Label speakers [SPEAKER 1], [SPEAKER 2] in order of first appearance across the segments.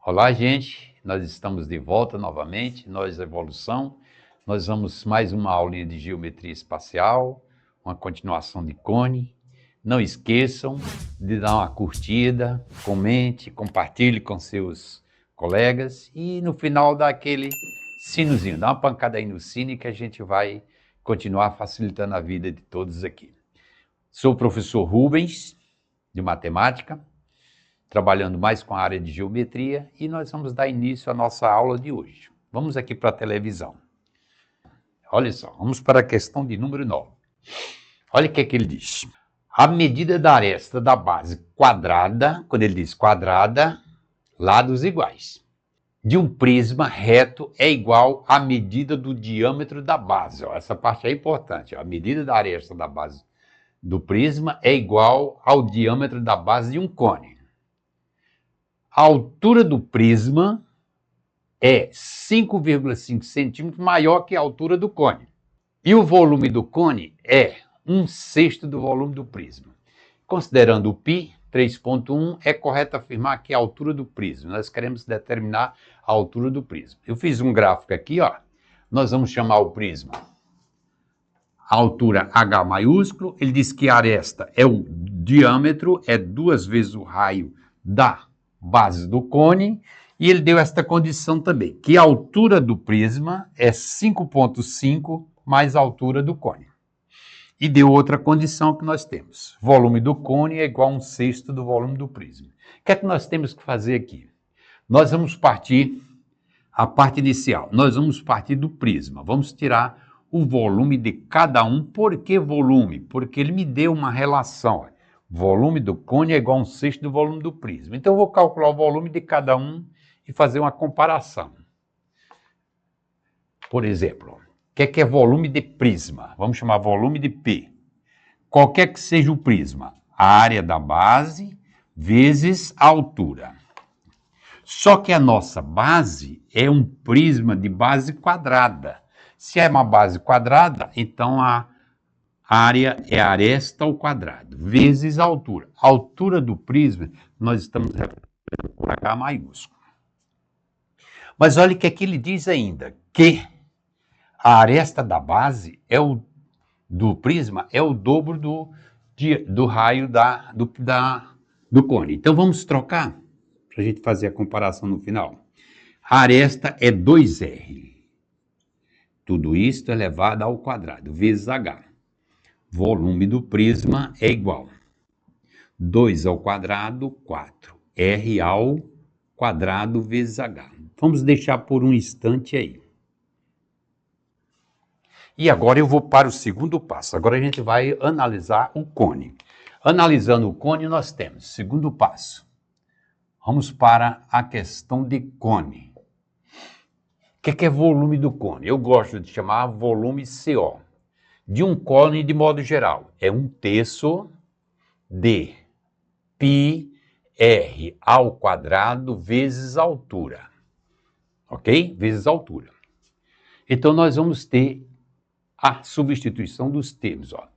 [SPEAKER 1] Olá, gente. Nós estamos de volta novamente. Nós, Evolução. Nós vamos mais uma aulinha de geometria espacial, uma continuação de cone. Não esqueçam de dar uma curtida, comente, compartilhe com seus colegas e no final dá aquele sinozinho, dá uma pancada aí no sino que a gente vai continuar facilitando a vida de todos aqui. Sou o professor Rubens, de matemática, trabalhando mais com a área de geometria, e nós vamos dar início à nossa aula de hoje. Vamos aqui para a televisão. Olha só, vamos para a questão de número 9. Olha o que é que ele diz. A medida da aresta da base quadrada, quando ele diz quadrada, lados iguais, de um prisma reto é igual à medida do diâmetro da base. Ó, essa parte é importante. Ó. A medida da aresta da base do prisma é igual ao diâmetro da base de um cone. A altura do prisma é 5,5 centímetros maior que a altura do cone. E o volume do cone é 1/6 do volume do prisma. Considerando o π, 3,1, é correto afirmar que a altura do prisma. Nós queremos determinar a altura do prisma. Eu fiz um gráfico aqui, ó. Nós vamos chamar o prisma a altura H maiúsculo. Ele diz que a aresta é o diâmetro, é 2 vezes o raio da base do cone, e ele deu esta condição também, que a altura do prisma é 5,5 mais a altura do cone. E deu outra condição que nós temos. Volume do cone é igual a 1/6 do volume do prisma. O que é que nós temos que fazer aqui? Nós vamos partir, a parte inicial, nós vamos partir do prisma. Vamos tirar o volume de cada um. Por que volume? Porque ele me deu uma relação. Volume do cone é igual a 1/6 do volume do prisma. Então, eu vou calcular o volume de cada um e fazer uma comparação. Por exemplo, o que é volume de prisma? Vamos chamar volume de P. Qualquer que seja o prisma, a área da base vezes a altura. Só que a nossa base é um prisma de base quadrada. Se é uma base quadrada, então a área é a aresta ao quadrado, vezes a altura. A altura do prisma, nós estamos representando por H maiúsculo. Mas olha o que é que ele diz ainda, que a aresta da base do prisma é o dobro do raio do cone. Então vamos trocar, para a gente fazer a comparação no final. A aresta é 2R. Tudo isto elevado ao quadrado, vezes H. Volume do prisma é igual. 2 ao quadrado, 4. R ao quadrado vezes H. Vamos deixar por um instante aí. E agora eu vou para o segundo passo. Agora a gente vai analisar o cone. Analisando o cone, nós temos segundo passo. Vamos para a questão de cone. O que é volume do cone? Eu gosto de chamar volume CO. De um cone, de modo geral, é 1/3 de πr ao quadrado vezes a altura. Ok? Vezes a altura. Então, nós vamos ter a substituição dos termos. Ó.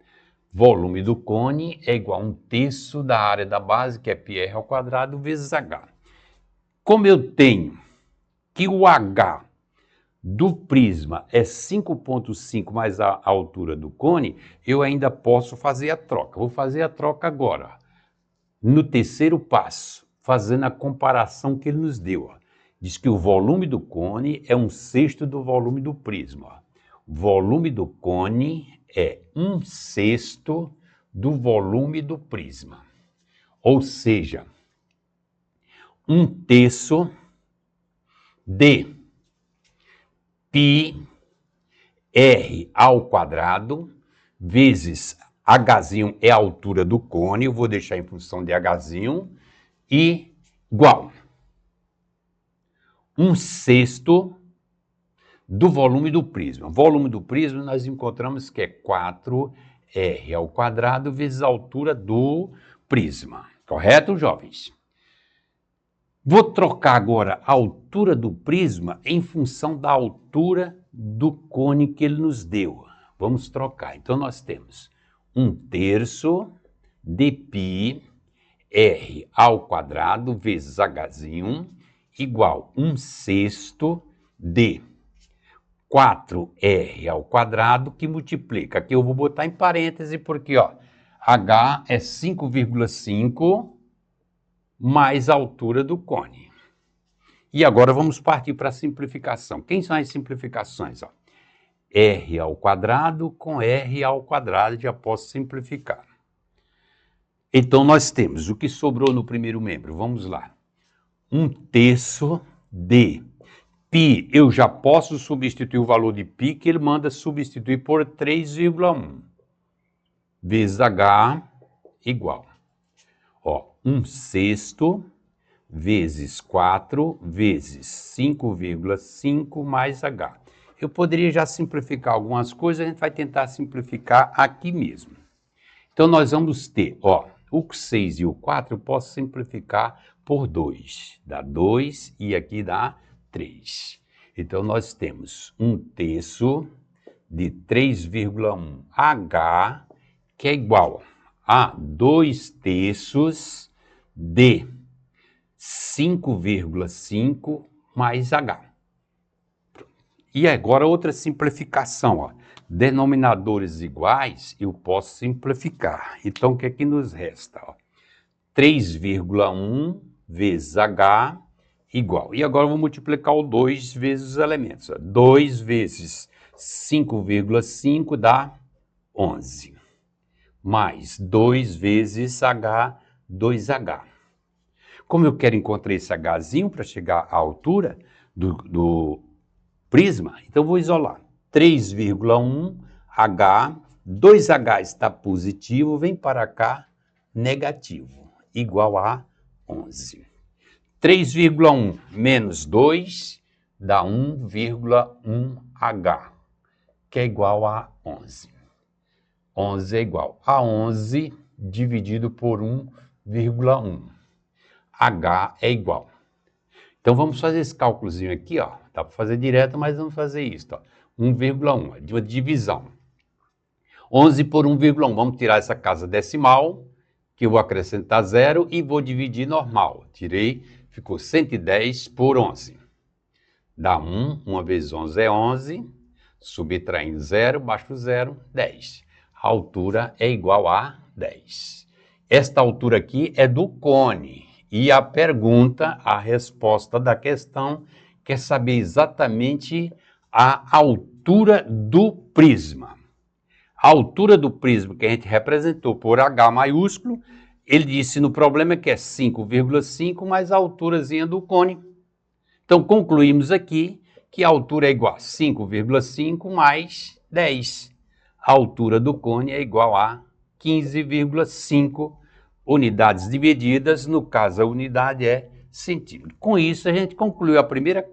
[SPEAKER 1] Volume do cone é igual a 1/3 da área da base, que é πr ao quadrado, vezes h. Como eu tenho que o h do prisma é 5,5 mais a altura do cone, eu ainda posso fazer a troca. Vou fazer a troca agora. No terceiro passo, fazendo a comparação que ele nos deu. Ó. Diz que o volume do cone é 1/6 do volume do prisma. Ó. O volume do cone é 1/6 do volume do prisma. Ou seja, 1/3 de πr ao quadrado vezes Hzinho é a altura do cone, eu vou deixar em função de Hzinho, e igual 1/6 do volume do prisma. Volume do prisma nós encontramos que é 4r ao quadrado vezes a altura do prisma. Correto, jovens? Vou trocar agora a altura do prisma em função da altura do cone que ele nos deu. Vamos trocar. Então, nós temos 1/3 de πr ao quadrado vezes Hzinho igual 1/6 de 4R ao quadrado, que multiplica. Aqui eu vou botar em parêntese, porque ó, H é 5,5 mais a altura do cone. E agora vamos partir para a simplificação. Quem são as simplificações? Ó? R ao quadrado com R ao quadrado, já posso simplificar. Então, nós temos o que sobrou no primeiro membro. Vamos lá. 1/3 de π. Eu já posso substituir o valor de π, que ele manda substituir por 3,1. Vezes H igual. Ó, 1/6 vezes 4 vezes 5,5 mais H. Eu poderia já simplificar algumas coisas, a gente vai tentar simplificar aqui mesmo. Então, nós vamos ter, ó, o 6 e o 4 eu posso simplificar por 2. Dá 2 e aqui dá 3. Então, nós temos 1/3 de 3,1 H, que é igual a 2/3 de 5,5 mais H. E agora outra simplificação, ó. Denominadores iguais, eu posso simplificar. Então, o que é que nos resta? 3,1 vezes H igual. E agora eu vou multiplicar o 2 vezes os elementos. Ó. 2 vezes 5,5 dá 11. Mais 2 vezes H, 2H. Como eu quero encontrar esse Hzinho para chegar à altura do prisma, então eu vou isolar. 3,1 H, 2H está positivo, vem para cá, negativo, igual a 11. 3,1 menos 2 dá 1,1 H, que é igual a 11. 11 é igual a 11 dividido por 1,1. H é igual. Então, vamos fazer esse cálculozinho aqui, ó. Dá para fazer direto, mas vamos fazer isso, ó. 1,1, de uma divisão. 11 por 1,1. Vamos tirar essa casa decimal, que eu vou acrescentar 0 e vou dividir normal. Tirei, ficou 110 por 11. Dá 1, 1 vezes 11 é 11. Subtraindo 0, baixo 0, 10. A altura é igual a 10. Esta altura aqui é do cone. E a pergunta, a resposta da questão, quer saber exatamente a altura do prisma. A altura do prisma que a gente representou por H maiúsculo, ele disse no problema que é 5,5 mais a alturazinha do cone. Então, concluímos aqui que a altura é igual a 5,5 mais 10. A altura do cone é igual a 15,5 unidades divididas, no caso a unidade é centímetro. Com isso a gente concluiu a primeira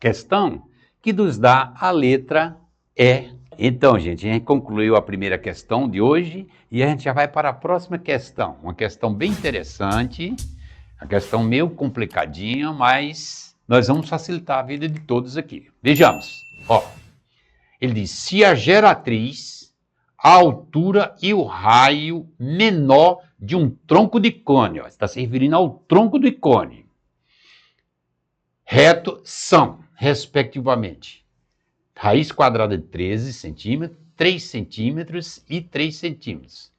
[SPEAKER 1] questão, que nos dá a letra E. Então, gente, a gente concluiu a primeira questão de hoje e a gente já vai para a próxima questão. Uma questão bem interessante, uma questão meio complicadinha, mas nós vamos facilitar a vida de todos aqui. Vejamos, ó. Ele diz, se a geratriz, a altura e o raio menor de um tronco de cone, ó, está se referindo ao tronco de cone, reto são, respectivamente, raiz quadrada de 13 centímetros, 3 centímetros e 3 centímetros.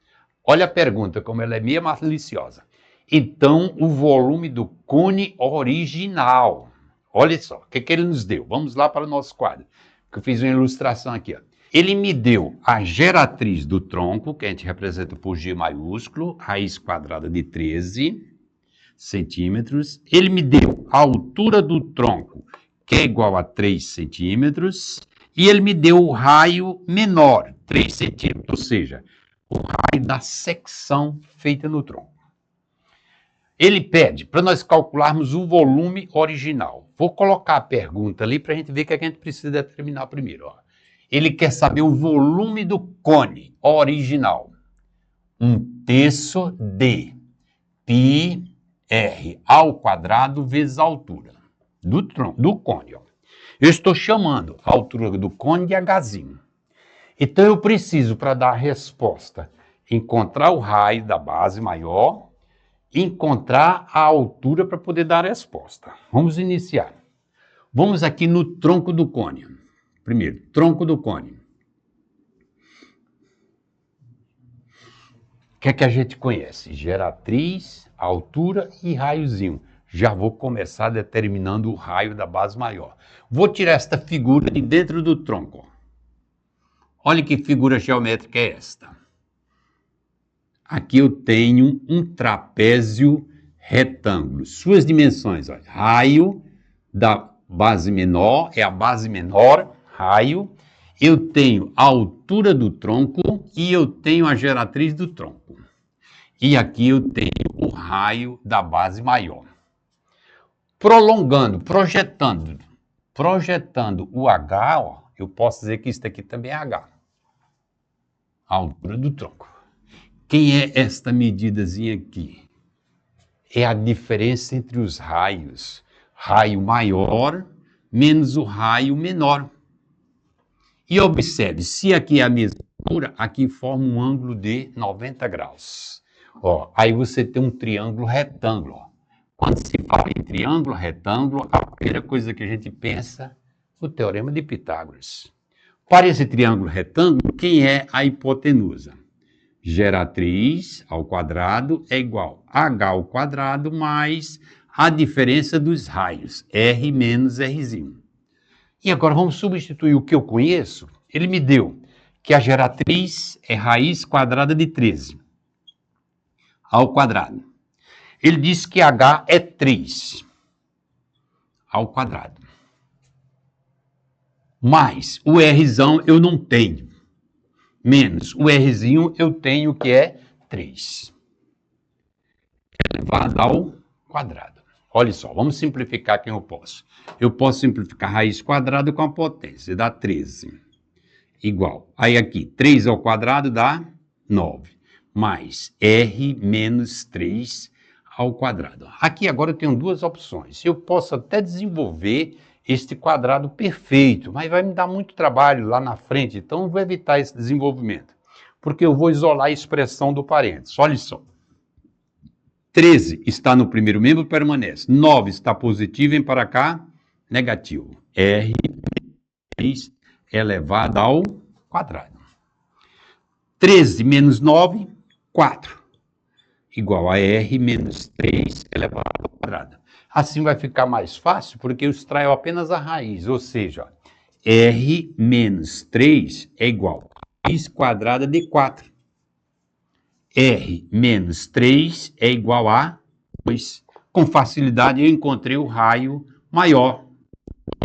[SPEAKER 1] Olha a pergunta, como ela é meio maliciosa. Então, o volume do cone original. Olha só, o que ele nos deu? Vamos lá para o nosso quadro, que eu fiz uma ilustração aqui, ó. Ele me deu a geratriz do tronco, que a gente representa por G maiúsculo, raiz quadrada de 13 centímetros. Ele me deu a altura do tronco, que é igual a 3 centímetros. E ele me deu o raio menor, 3 centímetros, ou seja, o raio da secção feita no tronco. Ele pede para nós calcularmos o volume original. Vou colocar a pergunta ali para a gente ver o que a gente precisa determinar primeiro, ó. Ele quer saber o volume do cone original. 1/3 de πr ao quadrado vezes a altura do tronco, do cone. Ó. Eu estou chamando a altura do cone de Hzinho. Então eu preciso, para dar a resposta, encontrar o raio da base maior encontrar a altura para poder dar a resposta. Vamos iniciar. Vamos aqui no tronco do cone. Primeiro, tronco do cone. O que é que a gente conhece? Geratriz, altura e raiozinho. Já vou começar determinando o raio da base maior. Vou tirar esta figura de dentro do tronco. Olha que figura geométrica é esta. Aqui eu tenho um trapézio retângulo. Suas dimensões, olha, raio da base menor, é a base menor, raio. Eu tenho a altura do tronco e eu tenho a geratriz do tronco. E aqui eu tenho o raio da base maior. Prolongando, projetando o H, ó, eu posso dizer que isso aqui também é H. A altura do tronco. Quem é esta medidazinha aqui? É a diferença entre os raios. Raio maior menos o raio menor. E observe, se aqui é a mesma altura, aqui forma um ângulo de 90 graus. Ó, aí você tem um triângulo retângulo. Ó. Quando se fala em triângulo retângulo, a primeira coisa que a gente pensa, o teorema de Pitágoras. Para esse triângulo retângulo, quem é a hipotenusa? Geratriz ao quadrado é igual a H ao quadrado mais a diferença dos raios, R menos Rzinho. E agora vamos substituir o que eu conheço. Ele me deu que a geratriz é raiz quadrada de 13 ao quadrado. Ele disse que H é 3 ao quadrado. Mais o Rzão eu não tenho. Menos o Rzinho eu tenho que é 3. Elevado ao quadrado. Olha só, vamos simplificar quem eu posso. Eu posso simplificar raiz quadrada com a potência, dá 13. Igual. Aí aqui, 3 ao quadrado dá 9. Mais R menos 3 ao quadrado. Aqui agora eu tenho duas opções. Eu posso até desenvolver este quadrado perfeito, mas vai me dar muito trabalho lá na frente, então eu vou evitar esse desenvolvimento, porque eu vou isolar a expressão do parênteses. Olha só. 13 está no primeiro membro, permanece. 9 está positivo, vem para cá, negativo. R elevado ao quadrado. 13 menos 9, 4. Igual a R menos 3 elevado ao quadrado. Assim vai ficar mais fácil, porque eu extraio apenas a raiz, ou seja, R menos 3 é igual a raiz quadrada de 4. R menos 3 é igual a 2. Com facilidade eu encontrei o raio maior,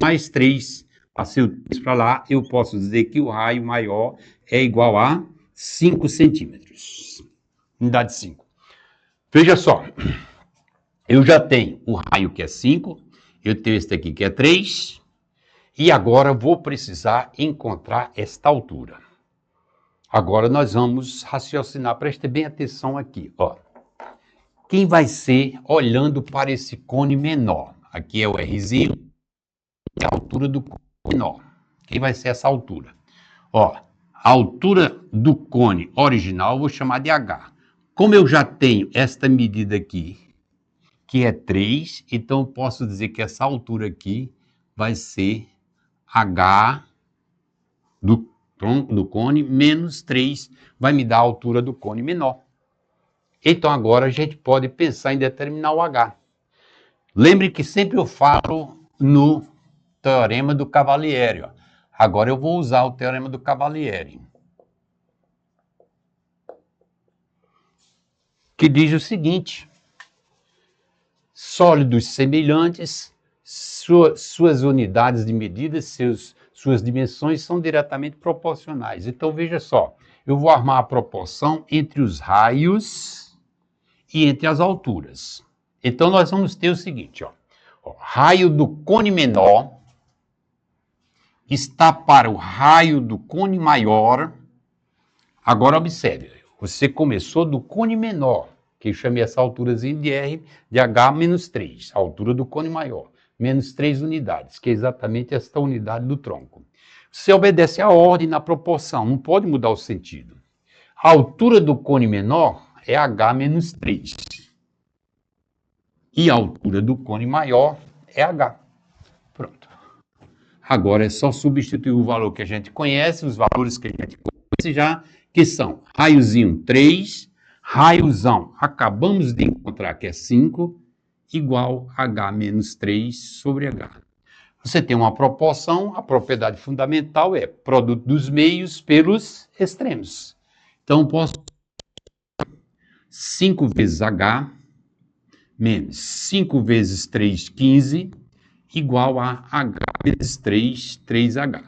[SPEAKER 1] mais 3. Passei o 3 para lá, eu posso dizer que o raio maior é igual a 5 centímetros. Unidade 5. Veja só. Eu já tenho o raio que é 5, eu tenho este aqui que é 3, e agora vou precisar encontrar esta altura. Agora nós vamos raciocinar, preste bem atenção aqui, ó. Quem vai ser olhando para esse cone menor? Aqui é o Rzinho, e a altura do cone menor. Quem vai ser essa altura? Ó, a altura do cone original eu vou chamar de H. Como eu já tenho esta medida aqui, que é 3, então eu posso dizer que essa altura aqui vai ser H do cone menos 3, vai me dar a altura do cone menor. Então agora a gente pode pensar em determinar o H. Lembre que sempre eu falo no teorema do Cavalieri. Ó. Agora eu vou usar o teorema do Cavalieri, que diz o seguinte: sólidos semelhantes, suas unidades de medida, suas dimensões são diretamente proporcionais. Então, veja só, eu vou armar a proporção entre os raios e entre as alturas. Então, nós vamos ter o seguinte, ó, raio do cone menor está para o raio do cone maior. Agora, observe, você começou do cone menor, que eu chamei essa alturazinha de R, de H menos 3, a altura do cone maior, menos 3 unidades, que é exatamente esta unidade do tronco. Você obedece à ordem na proporção, não pode mudar o sentido. A altura do cone menor é H menos 3. E a altura do cone maior é H. Pronto. Agora é só substituir o valor que a gente conhece, os valores que a gente conhece já, que são raiozinho 3, raiozão, acabamos de encontrar que é 5, igual H menos 3 sobre H. Você tem uma proporção, a propriedade fundamental é produto dos meios pelos extremos. Então, posso 5 vezes H menos 5 vezes 3, 15, igual a H vezes 3, 3H.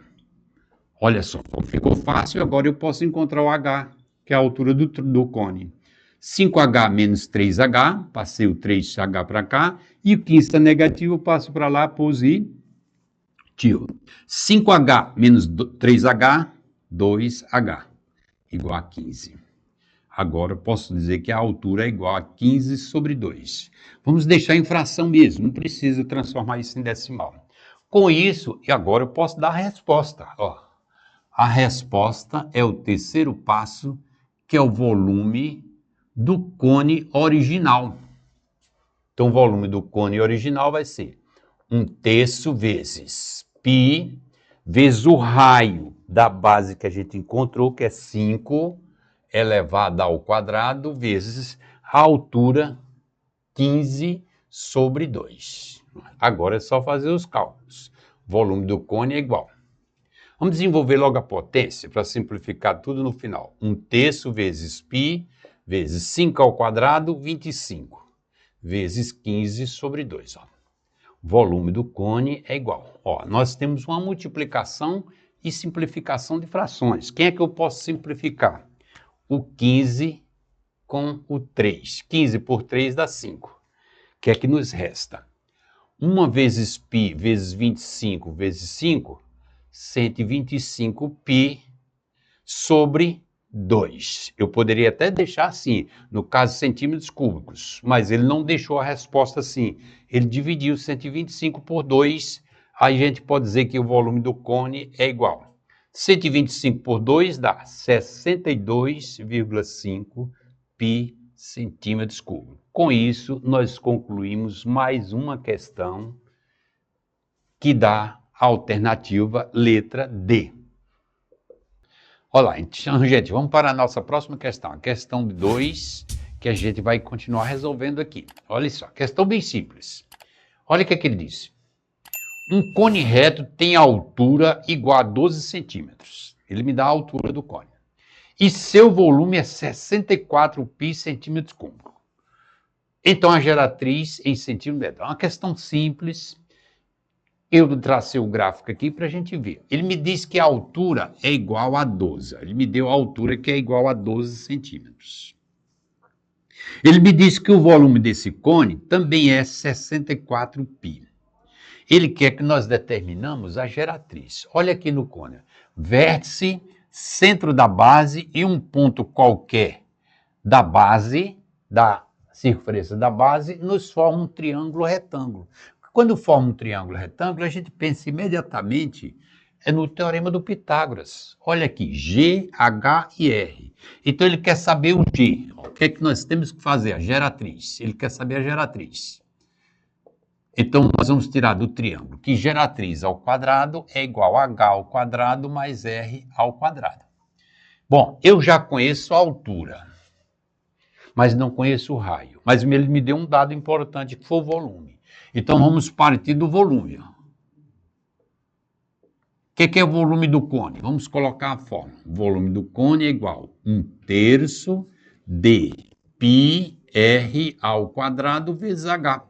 [SPEAKER 1] Olha só, ficou fácil, agora eu posso encontrar o H, que é a altura do cone. 5H menos 3H, passei o 3H para cá, e o 15 está negativo, eu passo para lá, positivo. 5H menos 3H, 2H, igual a 15. Agora eu posso dizer que a altura é igual a 15 sobre 2. Vamos deixar em fração mesmo, não precisa transformar isso em decimal. Com isso, e agora eu posso dar a resposta. Ó, a resposta é o terceiro passo, que é o volume do cone original. Então, o volume do cone original vai ser 1/3 vezes π, vezes o raio da base que a gente encontrou, que é 5 elevado ao quadrado, vezes a altura 15 sobre 2. Agora é só fazer os cálculos. O volume do cone é igual. Vamos desenvolver logo a potência para simplificar tudo no final. 1/3 vezes π, vezes 5 ao quadrado, 25, vezes 15 sobre 2. Ó. O volume do cone é igual. Ó, nós temos uma multiplicação e simplificação de frações. Quem é que eu posso simplificar? O 15 com o 3. 15 por 3 dá 5. O que é que nos resta? 1 vezes π vezes 25 vezes 5, 125π sobre 2. Eu poderia até deixar assim, no caso centímetros cúbicos, mas ele não deixou a resposta assim. Ele dividiu 125 por 2, aí a gente pode dizer que o volume do cone é igual. 125 por 2 dá 62,5 π centímetros cúbicos. Com isso, nós concluímos mais uma questão que dá a alternativa letra D. Olá, então, gente, vamos para a nossa próxima questão. A questão 2, que a gente vai continuar resolvendo aqui. Olha só, questão bem simples. Olha o que ele disse. Um cone reto tem altura igual a 12 centímetros. Ele me dá a altura do cone. E seu volume é 64 π centímetros cúbicos. Então, a geratriz em centímetros é uma questão simples. Eu tracei o gráfico aqui para a gente ver. Ele me diz que a altura é igual a 12. Ele me deu a altura que é igual a 12 centímetros. Ele me diz que o volume desse cone também é 64 π. Ele quer que nós determinamos a geratriz. Olha aqui no cone. Vértice, centro da base e um ponto qualquer da base, da circunferência da base, nos forma um triângulo retângulo. Quando forma um triângulo retângulo, a gente pensa imediatamente no teorema do Pitágoras. Olha aqui, G, H e R. Então ele quer saber o G. O que é que nós temos que fazer? A geratriz. Ele quer saber a geratriz. Então, nós vamos tirar do triângulo que geratriz ao quadrado é igual a H ao quadrado mais R ao quadrado. Bom, eu já conheço a altura, mas não conheço o raio. Mas ele me deu um dado importante, que foi o volume. Então, vamos partir do volume. O que é o volume do cone? Vamos colocar a fórmula. O volume do cone é igual a 1/3 de πr ao quadrado vezes H.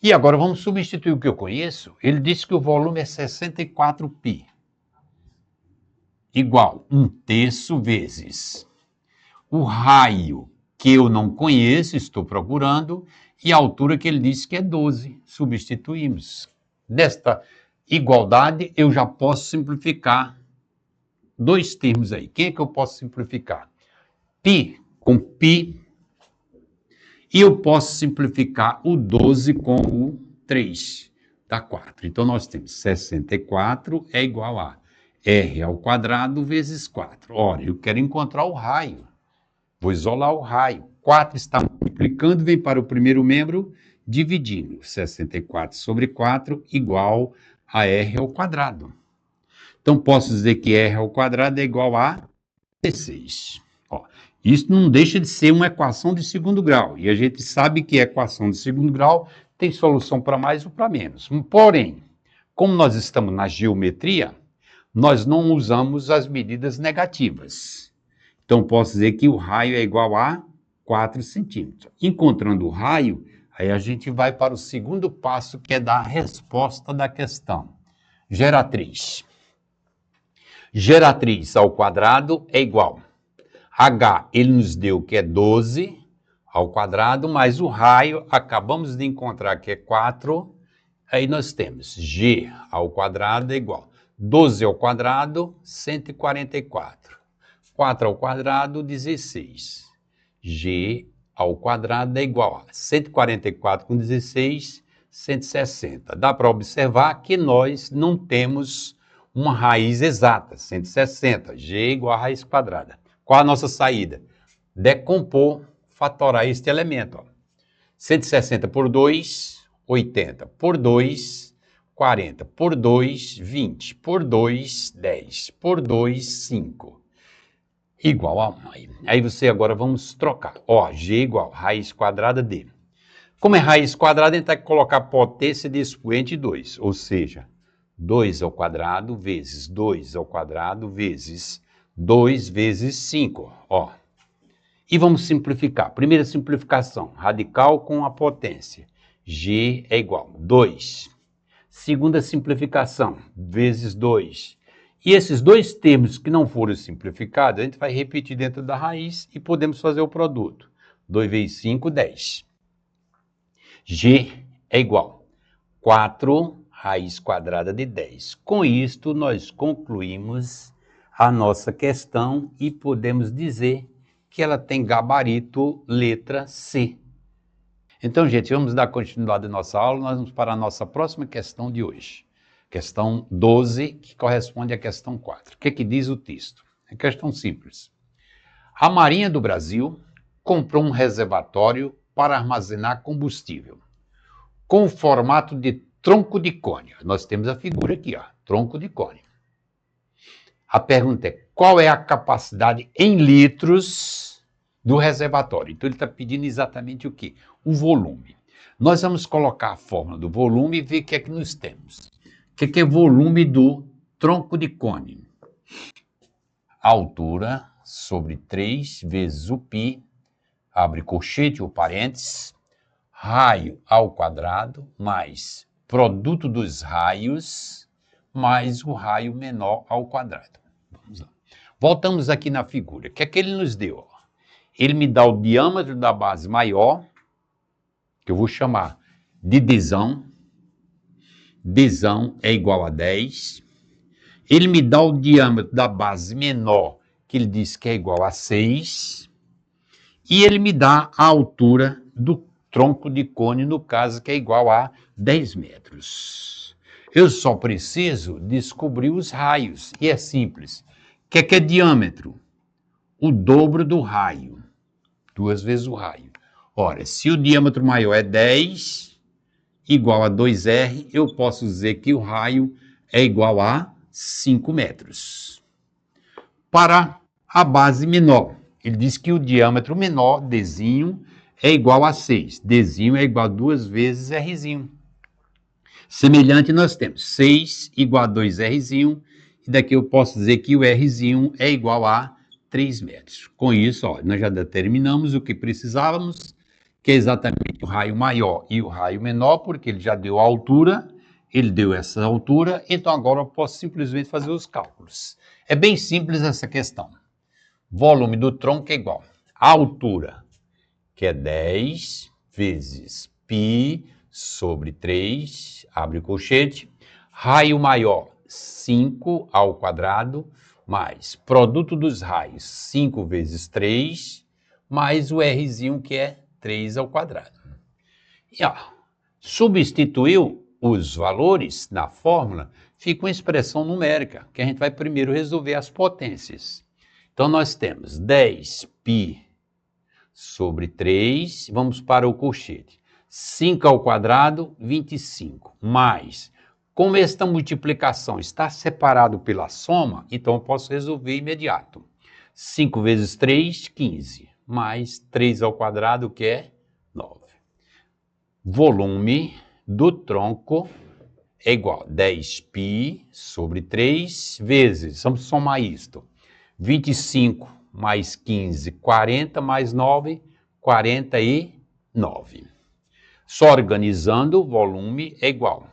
[SPEAKER 1] E agora vamos substituir o que eu conheço. Ele disse que o volume é 64 π. Igual 1/3 vezes o raio que eu não conheço, estou procurando, e a altura que ele disse que é 12. Substituímos. Desta igualdade, eu já posso simplificar dois termos aí. Quem é que eu posso simplificar? Π com π. E eu posso simplificar o 12 com o 3, dá 4. Então, nós temos 64 é igual a R ao quadrado vezes 4. Ora, eu quero encontrar o raio. Vou isolar o raio. 4 está no Multiplicando, vem para o primeiro membro, dividindo. 64 sobre 4 igual a r ao quadrado. Então, posso dizer que r ao quadrado é igual a 16. Ó, isso não deixa de ser uma equação de segundo grau. E a gente sabe que a equação de segundo grau tem solução para mais ou para menos. Porém, como nós estamos na geometria, nós não usamos as medidas negativas. Então, posso dizer que o raio é igual a 4 centímetros. Encontrando o raio, aí a gente vai para o segundo passo, que é dar a resposta da questão. Geratriz. Geratriz ao quadrado é igual. H, ele nos deu que é 12 ao quadrado, mais o raio, acabamos de encontrar que é 4, aí nós temos G ao quadrado é igual. 12 ao quadrado, 144. 4 ao quadrado, 16. G ao quadrado é igual a 144 com 16, 160. Dá para observar que nós não temos uma raiz exata, 160. G igual a raiz quadrada. Qual a nossa saída? Decompor, fatorar este elemento. Ó. 160 por 2, 80. Por 2, 40. Por 2, 20. Por 2, 10. Por 2, 5. Igual a 1. Aí você agora vamos trocar. Ó, G igual a raiz quadrada de. Como é raiz quadrada, a gente tem que colocar a potência de expoente 2. Ou seja, 2 ao quadrado vezes 2 ao quadrado vezes 2 vezes 5. Ó. E vamos simplificar. Primeira simplificação, radical com a potência. G é igual a 2. Segunda simplificação, vezes 2. E esses dois termos que não foram simplificados, a gente vai repetir dentro da raiz e podemos fazer o produto. 2 vezes 5, 10. G é igual a 4 raiz quadrada de 10. Com isto, nós concluímos a nossa questão e podemos dizer que ela tem gabarito letra C. Então, gente, vamos dar continuidade à nossa aula. Nós vamos para a nossa próxima questão de hoje. Questão 12, que corresponde à questão 4. O que que diz o texto? É questão simples. A Marinha do Brasil comprou um reservatório para armazenar combustível, com o formato de tronco de cone. Nós temos a figura aqui, ó, tronco de cone. A pergunta é, qual é a capacidade em litros do reservatório? Então, ele está pedindo exatamente o quê? O volume. Nós vamos colocar a fórmula do volume e ver o que é que nós temos. O que é volume do tronco de cone? A altura sobre 3 vezes o π, abre colchete ou parênteses, raio ao quadrado, mais produto dos raios, mais o raio menor ao quadrado. Vamos lá. Voltamos aqui na figura. O que é que ele nos deu? Ele me dá o diâmetro da base maior, que eu vou chamar de Dzão. Dzão é igual a 10. Ele me dá o diâmetro da base menor, que ele diz que é igual a 6. E ele me dá a altura do tronco de cone, no caso, que é igual a 10 metros. Eu só preciso descobrir os raios. E é simples. O que é diâmetro? O dobro do raio. 2 vezes o raio. Ora, se o diâmetro maior é 10, igual a 2R, eu posso dizer que o raio é igual a 5 metros. Para a base menor, ele diz que o diâmetro menor, Dzinho, é igual a 6. Dzinho é igual a 2 vezes Rzinho. Semelhante, nós temos 6 igual a 2Rzinho, e daqui eu posso dizer que o Rzinho é igual a 3 metros. Com isso, ó, nós já determinamos o que precisávamos, que é exatamente o raio maior e o raio menor, porque ele já deu a altura, ele deu essa altura, então agora eu posso simplesmente fazer os cálculos. É bem simples essa questão. Volume do tronco é igual a altura, que é 10 vezes π sobre 3, abre colchete, raio maior, 5 ao quadrado, mais produto dos raios, 5 vezes 3, mais o Rzinho, que é 3 ao quadrado. E ó, substituiu os valores na fórmula, fica uma expressão numérica, que a gente vai primeiro resolver as potências. Então, nós temos 10π sobre 3, vamos para o colchete. 5 ao quadrado, 25, mais, como esta multiplicação está separado pela soma, então eu posso resolver imediato. 5 vezes 3, 15, mais 3 ao quadrado, que é 9. Volume do tronco é igual a 10π sobre 3 vezes, vamos somar isto, 25 mais 15, 40, mais 9, 49. Só organizando, o volume é igual a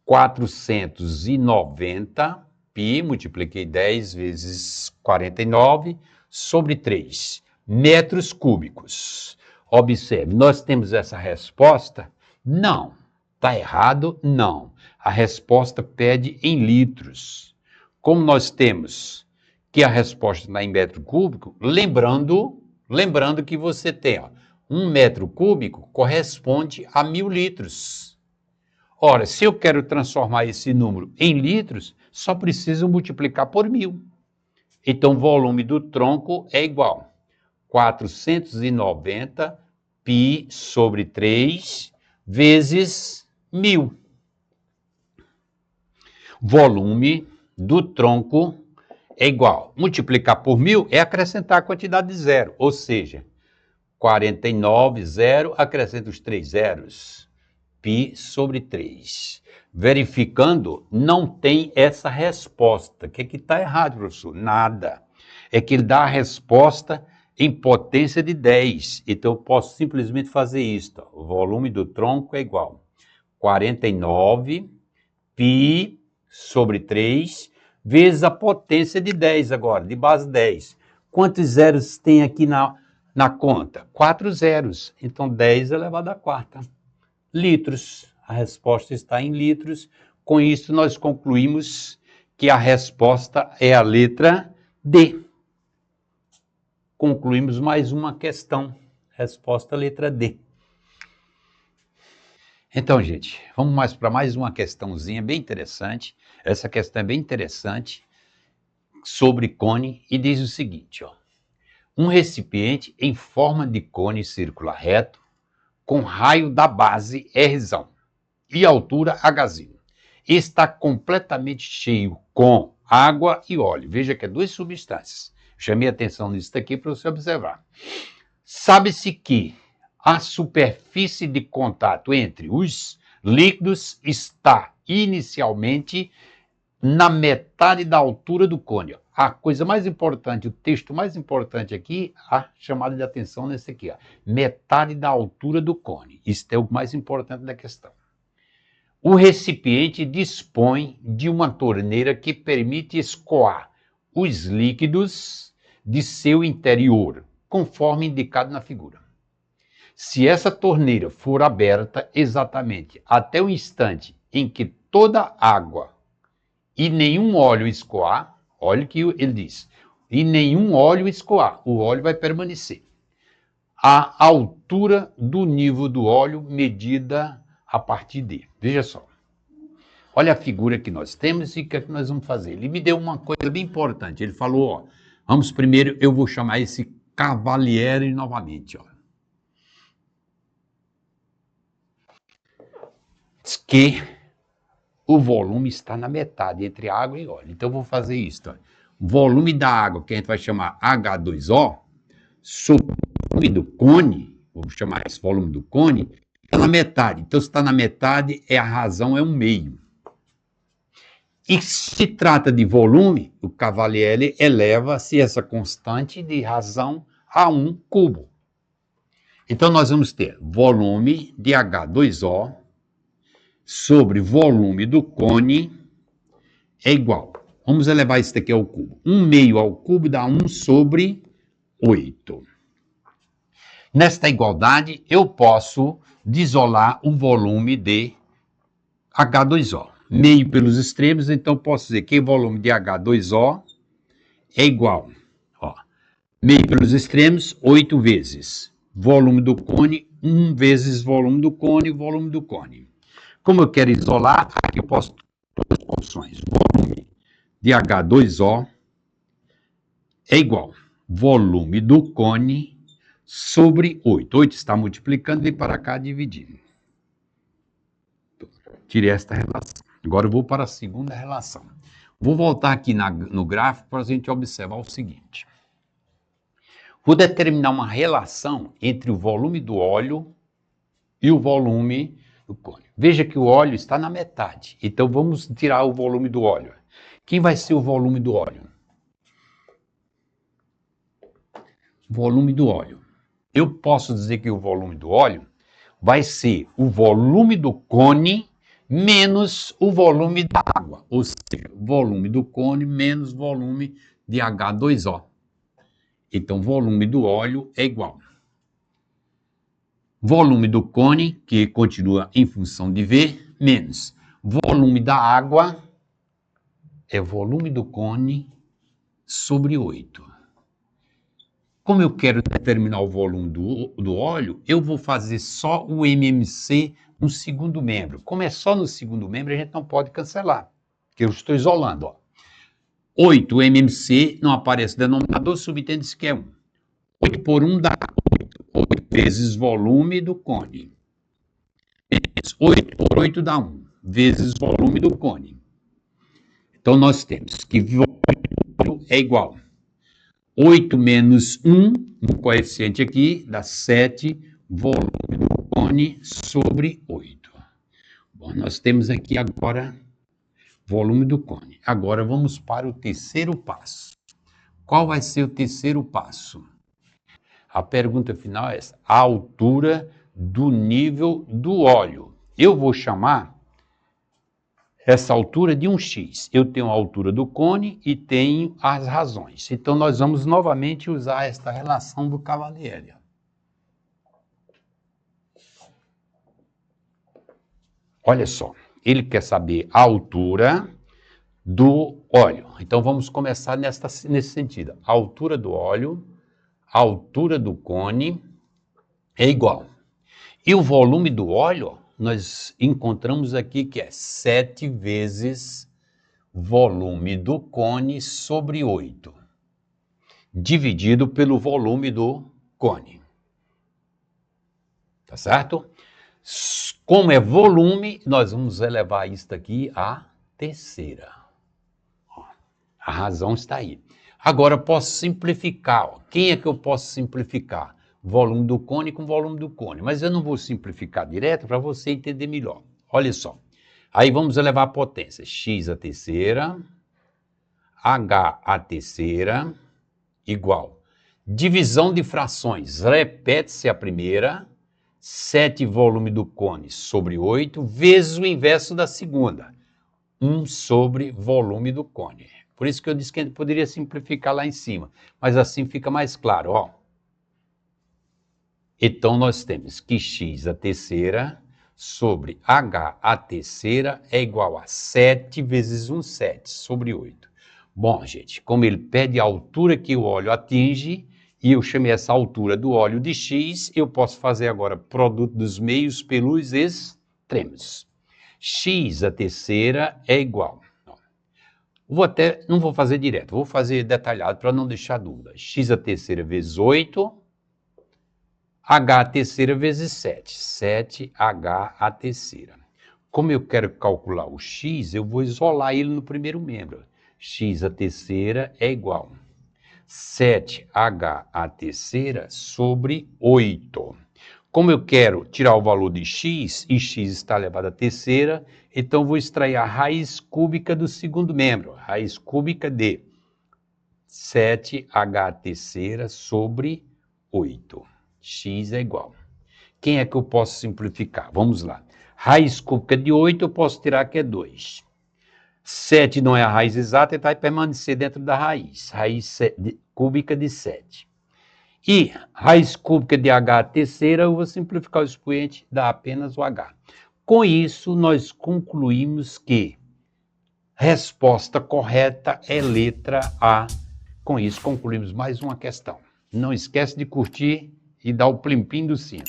[SPEAKER 1] 490 π, multipliquei 10 vezes 49, sobre 3 metros cúbicos. Observe, nós temos essa resposta? Não. Está errado? Não. A resposta pede em litros. Como nós temos que a resposta está em metro cúbico, lembrando que você tem, ó, 1 metro cúbico corresponde a 1000 litros. Ora, se eu quero transformar esse número em litros, só preciso multiplicar por 1000. Então, o volume do tronco é igual a 490 π sobre 3 vezes 1000. Volume do tronco é igual. Multiplicar por 1000 é acrescentar a quantidade de zero, ou seja, 49, zero, acrescenta os 3 zeros. Π sobre 3. Verificando, não tem essa resposta. O que está errado, professor? Nada. É que ele dá a resposta em potência de 10. Então, eu posso simplesmente fazer isto. O volume do tronco é igual a 49 π sobre 3 vezes a potência de 10 agora, de base 10. Quantos zeros tem aqui na conta? 4 zeros. Então, 10 elevado à quarta. Litros. A resposta está em litros. Com isso, nós concluímos que a resposta é a letra D. Concluímos mais uma questão. Resposta letra D. Então, gente, vamos para mais uma questãozinha bem interessante. Essa questão é bem interessante, sobre cone, e diz o seguinte, ó. Um recipiente em forma de cone circular reto, com raio da base R e altura H, está completamente cheio com água e óleo. Veja que é duas substâncias. Chamei a atenção nisso daqui para você observar. Sabe-se que a superfície de contato entre os líquidos está inicialmente na metade da altura do cone. A coisa mais importante, o texto mais importante aqui, a chamada de atenção nesse aqui, ó, metade da altura do cone. Isso é o mais importante da questão. O recipiente dispõe de uma torneira que permite escoar os líquidos de seu interior, conforme indicado na figura. Se essa torneira for aberta exatamente até o instante em que toda a água e nenhum óleo escoar, olha o que ele diz, e nenhum óleo escoar, o óleo vai permanecer. A altura do nível do óleo medida a partir de, veja só, olha a figura que nós temos e o que é que nós vamos fazer. Ele me deu uma coisa bem importante, ele falou, ó, vamos primeiro, eu vou chamar esse Cavalieri novamente, ó. Diz que o volume está na metade, entre água e óleo. Então, eu vou fazer isso. Ó. O volume da água, que a gente vai chamar H2O, sobre o volume do cone, vou chamar esse volume do cone, está na metade. Então, se está na metade, a razão é 1/2. E se trata de volume, o Cavalieri eleva-se essa constante de razão a 1 cubo. Então, nós vamos ter volume de H2O sobre volume do cone é igual. Vamos elevar isso daqui ao cubo. 1/2 ao cubo dá 1 sobre 8. Nesta igualdade, eu posso desolar o volume de H2O. Meio pelos extremos, então posso dizer que o volume de H2O é igual. Ó, meio pelos extremos, 8 vezes. Volume do cone, 1 vezes volume do cone. Como eu quero isolar, aqui eu posso ter duas opções. Volume de H2O é igual. volume do cone sobre 8. 8 está multiplicando, vem para cá dividindo. Tirei esta relação. Agora eu vou para a segunda relação. Vou voltar aqui no gráfico para a gente observar o seguinte. Vou determinar uma relação entre o volume do óleo e o volume do cone. Veja que o óleo está na metade. Então vamos tirar o volume do óleo. Quem vai ser o volume do óleo? Volume do óleo. Eu posso dizer que o volume do óleo vai ser o volume do cone menos o volume da água, ou seja, volume do cone menos volume de H2O. Então, volume do óleo é igual. Volume do cone, que continua em função de V, menos volume da água, é volume do cone sobre 8. Como eu quero determinar o volume do óleo, eu vou fazer só o MMC no segundo membro. Como é só no segundo membro, a gente não pode cancelar, porque eu estou isolando. Ó. 8 MMC não aparece denominador, subentende-se que é 1. 8 por 1 dá 8. 8 vezes volume do cone. 8 por 8 dá 1, vezes volume do cone. Então, nós temos que volume é igual 8 menos 1, um coeficiente aqui, dá 7, volume do cone sobre 8. Bom, nós temos aqui agora volume do cone. Agora vamos para o terceiro passo. Qual vai ser o terceiro passo? A pergunta final é essa: a altura do nível do óleo. Eu vou chamar essa altura de um X. Eu tenho a altura do cone e tenho as razões. Então, nós vamos novamente usar esta relação do Cavalieri. Olha só, ele quer saber a altura do óleo. Então, vamos começar nesse sentido. A altura do óleo, a altura do cone é igual. E o volume do óleo, nós encontramos aqui que é 7 vezes volume do cone sobre 8, dividido pelo volume do cone. Tá certo? Como é volume, nós vamos elevar isto aqui à terceira. A razão está aí. Agora, posso simplificar. Quem é que eu posso simplificar? Volume do cone com volume do cone. Mas eu não vou simplificar direto para você entender melhor. Olha só. Aí vamos elevar a potência. X à terceira, H à terceira, igual. Divisão de frações. Repete-se a primeira. 7 volume do cone sobre 8, vezes o inverso da segunda. 1 sobre volume do cone. Por isso que eu disse que a gente poderia simplificar lá em cima. Mas assim fica mais claro, ó. Então, nós temos que x à terceira sobre h à terceira é igual a 7 vezes 1, 7, sobre 8. Bom, gente, como ele pede a altura que o óleo atinge, e eu chamei essa altura do óleo de x, eu posso fazer agora produto dos meios pelos extremos. X à terceira é igual. Não vou fazer direto, vou fazer detalhado para não deixar dúvida. X à terceira vezes 8, H à terceira vezes 7, 7H à terceira. Como eu quero calcular o x, eu vou isolar ele no primeiro membro. X à terceira é igual 7H à terceira sobre 8. Como eu quero tirar o valor de x, e x está elevado à terceira, então vou extrair a raiz cúbica do segundo membro. Raiz cúbica de 7H à terceira sobre 8. X é igual. Quem é que eu posso simplificar? Vamos lá. Raiz cúbica de 8 eu posso tirar que é 2. 7 não é a raiz exata, então vai permanecer dentro da raiz. Raiz cúbica de 7. E raiz cúbica de h à terceira, eu vou simplificar o expoente, dá apenas o h. Com isso, nós concluímos que resposta correta é letra A. Com isso, concluímos mais uma questão. Não esquece de curtir e dar o plim-plim do sino.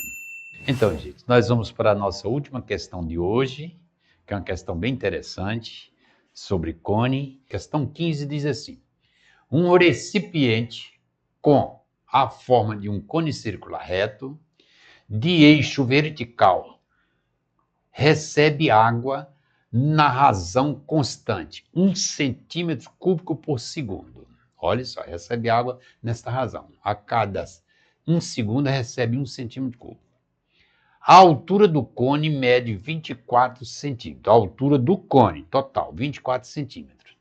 [SPEAKER 1] Então, gente, nós vamos para a nossa última questão de hoje, que é uma questão bem interessante, sobre cone. Questão 15 diz assim: um recipiente com a forma de um cone circular reto, de eixo vertical, recebe água na razão constante, 1 centímetro cúbico por segundo. Olha só, recebe água nesta razão. A cada 1 segundo recebe 1 centímetro cúbico. A altura do cone mede 24 centímetros. A altura do cone total, 24 centímetros.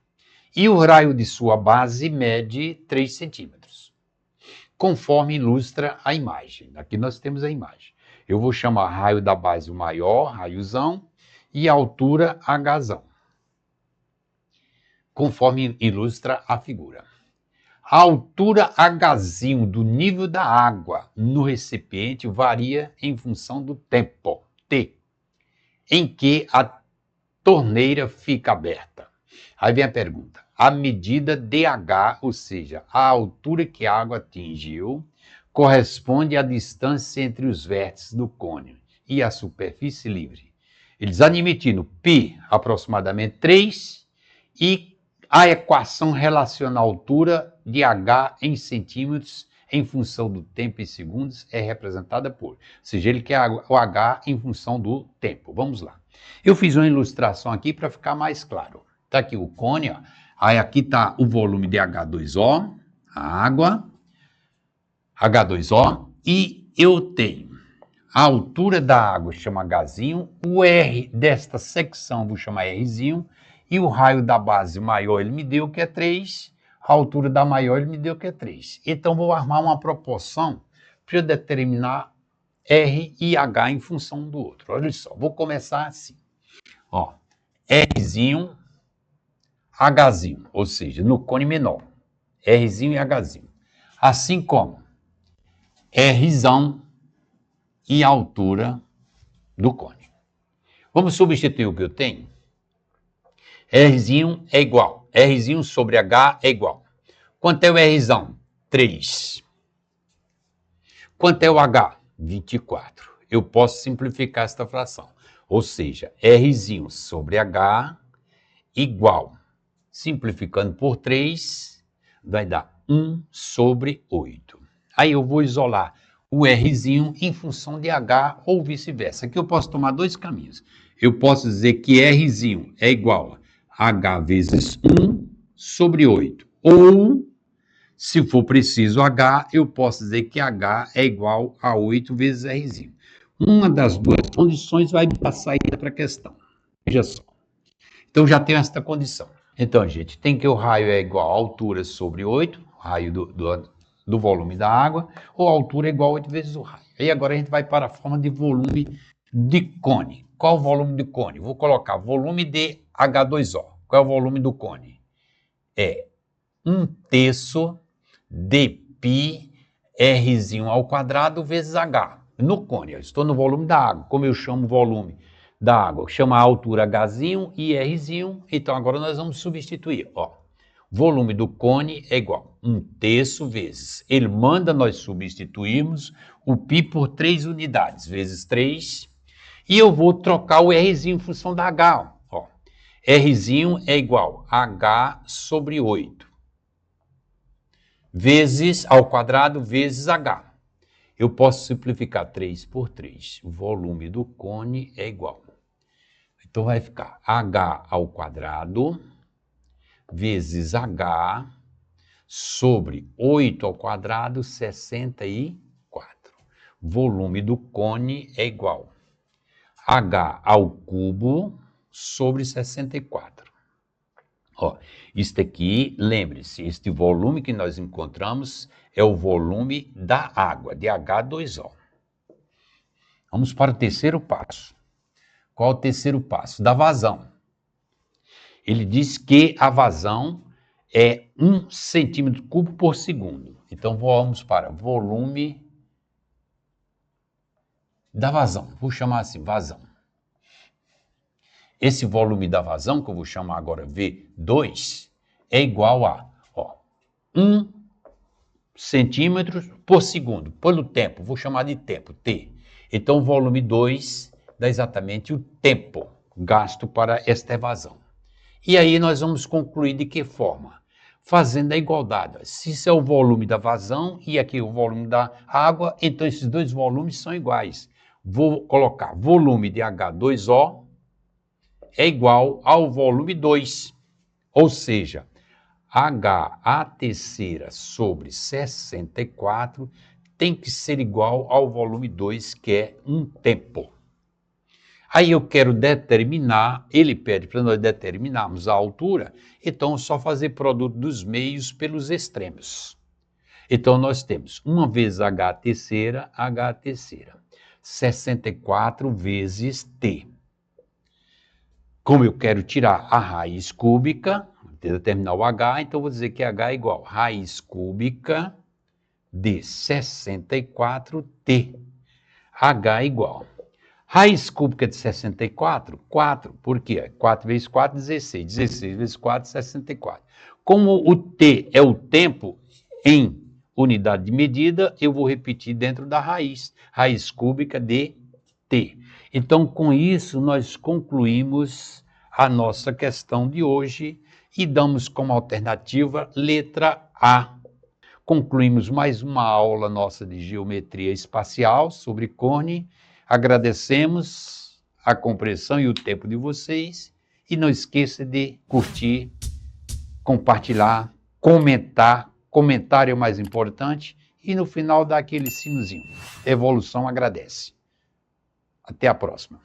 [SPEAKER 1] E o raio de sua base mede 3 centímetros, conforme ilustra a imagem. Aqui nós temos a imagem. Eu vou chamar raio da base o maior, raiozão, e a altura Hzão, conforme ilustra a figura. A altura Hzinho do nível da água no recipiente varia em função do tempo, T, em que a torneira fica aberta. Aí vem a pergunta. A medida DH, ou seja, a altura que a água atingiu, corresponde à distância entre os vértices do cone e a superfície livre. Eles admitindo π, aproximadamente 3, e a equação relaciona a altura de H em centímetros em função do tempo em segundos é representada por. Ou seja, ele quer o H em função do tempo. Vamos lá. Eu fiz uma ilustração aqui para ficar mais claro. Está aqui o cone, ó. Aí aqui está o volume de H2O, a água, H2O, e eu tenho a altura da água, chama Hzinho, o R desta secção vou chamar Rzinho, e o raio da base maior ele me deu que é 3, a altura da maior ele me deu que é 3. Então vou armar uma proporção para eu determinar R e H em função um do outro. Olha só, vou começar assim. Ó, Rzinho, Hzinho, ou seja, no cone menor, Rzinho e Hzinho. Assim como Rzão e a altura do cone. Vamos substituir o que eu tenho? Rzinho é igual. Rzinho sobre H é igual. Quanto é o Rzão? 3. Quanto é o H? 24. Eu posso simplificar esta fração. Ou seja, Rzinho sobre H igual. Simplificando por 3, vai dar 1 sobre 8. Aí eu vou isolar o Rzinho em função de H ou vice-versa. Aqui eu posso tomar dois caminhos. Eu posso dizer que Rzinho é igual a H vezes 1 sobre 8. Ou, se for preciso H, eu posso dizer que H é igual a 8 vezes Rzinho. Uma das duas condições vai me dar saída para a questão. Veja só. Então já tenho esta condição. Então, gente, tem que o raio é igual a altura sobre 8, raio do volume da água, ou a altura é igual a 8 vezes o raio. E agora a gente vai para a forma de volume de cone. Qual o volume de cone? Vou colocar volume de H2O. Qual é o volume do cone? É 1/3 de π Rzinho ao quadrado vezes H. No cone, eu estou no volume da água. Como eu chamo o volume da água? Chama a altura Hzinho e Rzinho. Então agora nós vamos substituir. Ó, volume do cone é igual a 1/3 vezes. Ele manda nós substituirmos o π por 3 unidades, vezes 3. E eu vou trocar o Rzinho em função da H. Ó. Rzinho é igual a H sobre 8. Vezes ao quadrado vezes H. Eu posso simplificar 3 por 3. O volume do cone é igual. Então vai ficar H ao quadrado vezes H sobre 8 ao quadrado, 64. Volume do cone é igual a H ao cubo sobre 64. Ó, isto aqui, lembre-se, este volume que nós encontramos é o volume da água, de H2O. Vamos para o terceiro passo. Qual é o terceiro passo? Da vazão. Ele diz que a vazão é 1 centímetro cúbico por segundo. Então, vamos para volume da vazão. Vou chamar assim, vazão. Esse volume da vazão, que eu vou chamar agora V2, é igual a 1 centímetro por segundo. Pelo tempo, vou chamar de tempo, T. Então, o volume 2 dá exatamente o tempo gasto para esta evasão. E aí nós vamos concluir de que forma? fazendo a igualdade. Se isso é o volume da vazão e aqui o volume da água, então esses dois volumes são iguais. Vou colocar volume de H2O é igual ao volume 2, ou seja, H a terceira sobre 64 tem que ser igual ao volume 2, que é um tempo. Aí eu quero determinar, ele pede para nós determinarmos a altura, então é só fazer produto dos meios pelos extremos. Então nós temos 1 vezes H terceira, 64 vezes T. Como eu quero tirar a raiz cúbica, determinar o H, então vou dizer que H é igual a raiz cúbica de 64T. H é igual. Raiz cúbica de 64, 4. Por quê? 4 vezes 4, 16. 16 vezes 4, 64. Como o T é o tempo em unidade de medida, eu vou repetir dentro da raiz. Raiz cúbica de T. Então, com isso, nós concluímos a nossa questão de hoje e damos como alternativa letra A. Concluímos mais uma aula nossa de geometria espacial sobre cone. Agradecemos a compreensão e o tempo de vocês e não esqueça de curtir, compartilhar, comentar. Comentário é o mais importante e no final dá aquele sinozinho. Evolução agradece. Até a próxima.